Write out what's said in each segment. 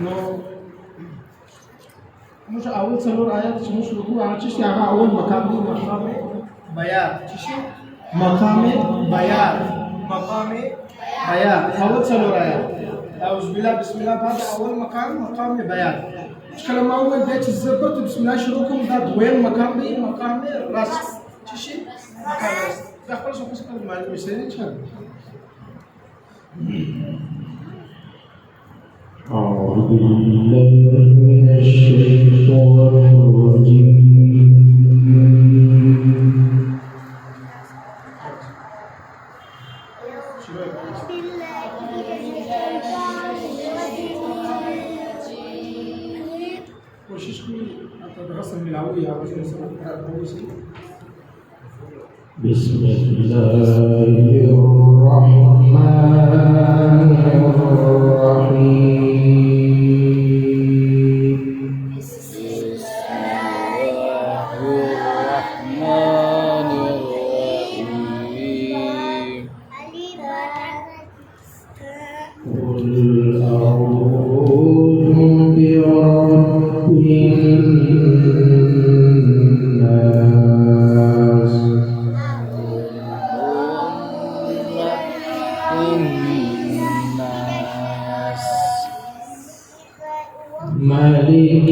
نو مش اول څلور آیات چې موږ رکوع هغه چې هغه اول مقام دی مقام بیان چې مقام بیان اول څلور آیات اعوذ بالله بسم الله بعد اول مقام بیان کله ما وویل بیا چې زه به بسم الله شروع کوم دا دویم مقام دی مقام رسم چې شي مقام رسم دا خپل څه څه معلومه شي چې أعوذ بالله من الشيطان الرجيم कोशिश की रस्म मिलाओ या بسم الله الرحمن الرحيم بسم الله الرحمن الرحيم قل أعوذ برب الناس الناس ملك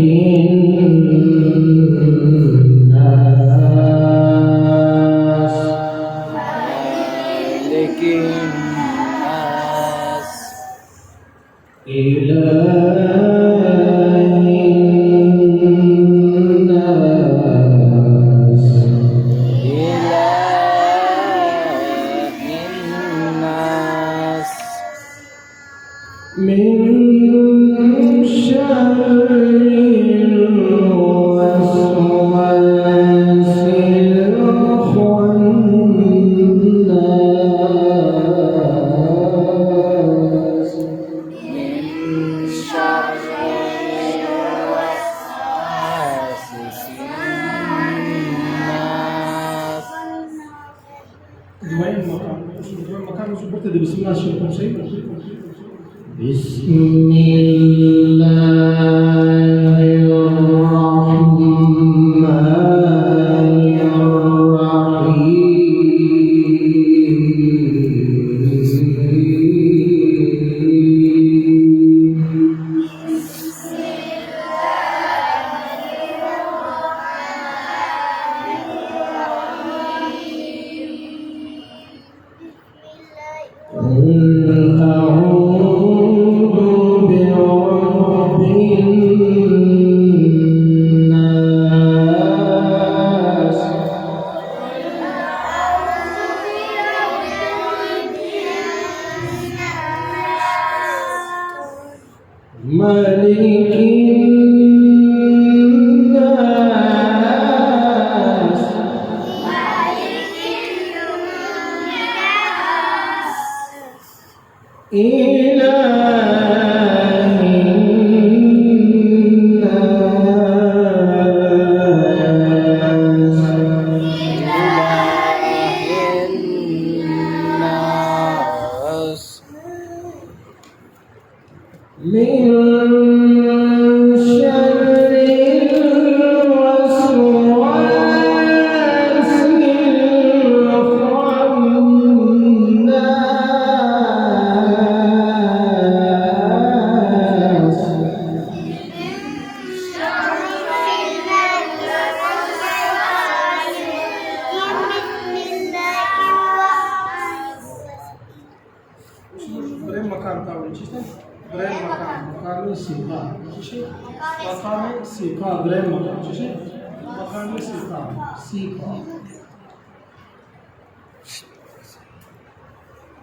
الناس ملك الناس إله الناس إله الناس من شر الوسواس الخناس من شر الوسواس الناس دوين مقام سبحانه بسم الله شيء شيء بسم الله الرحمن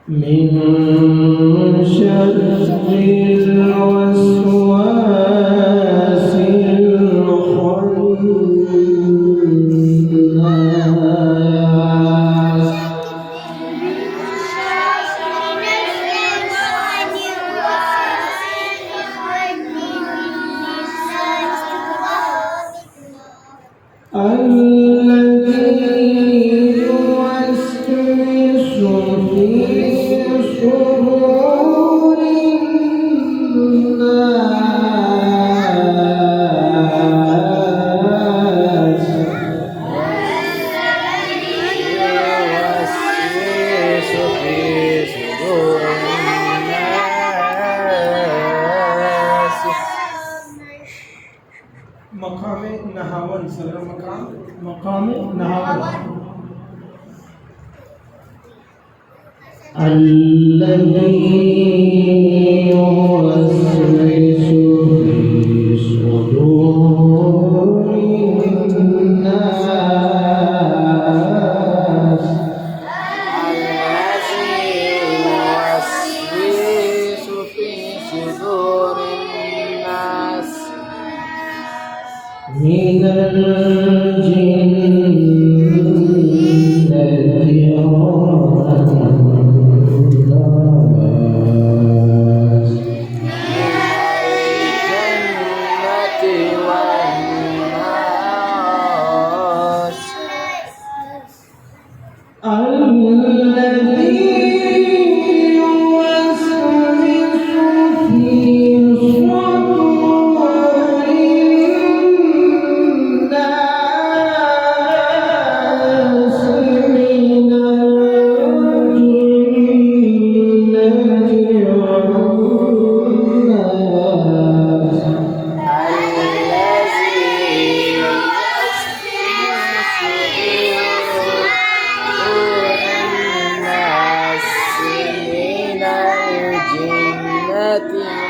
من شر الوسواس الخناس الذي يوسوس في صدور الناس مقام نهاون سر مقام نهاون الذي يوسوس في صدور الناس يوسوس في صدور الناس من الجنة والناس الذي يوسوس في صدور الناس من الجنة والناس الذي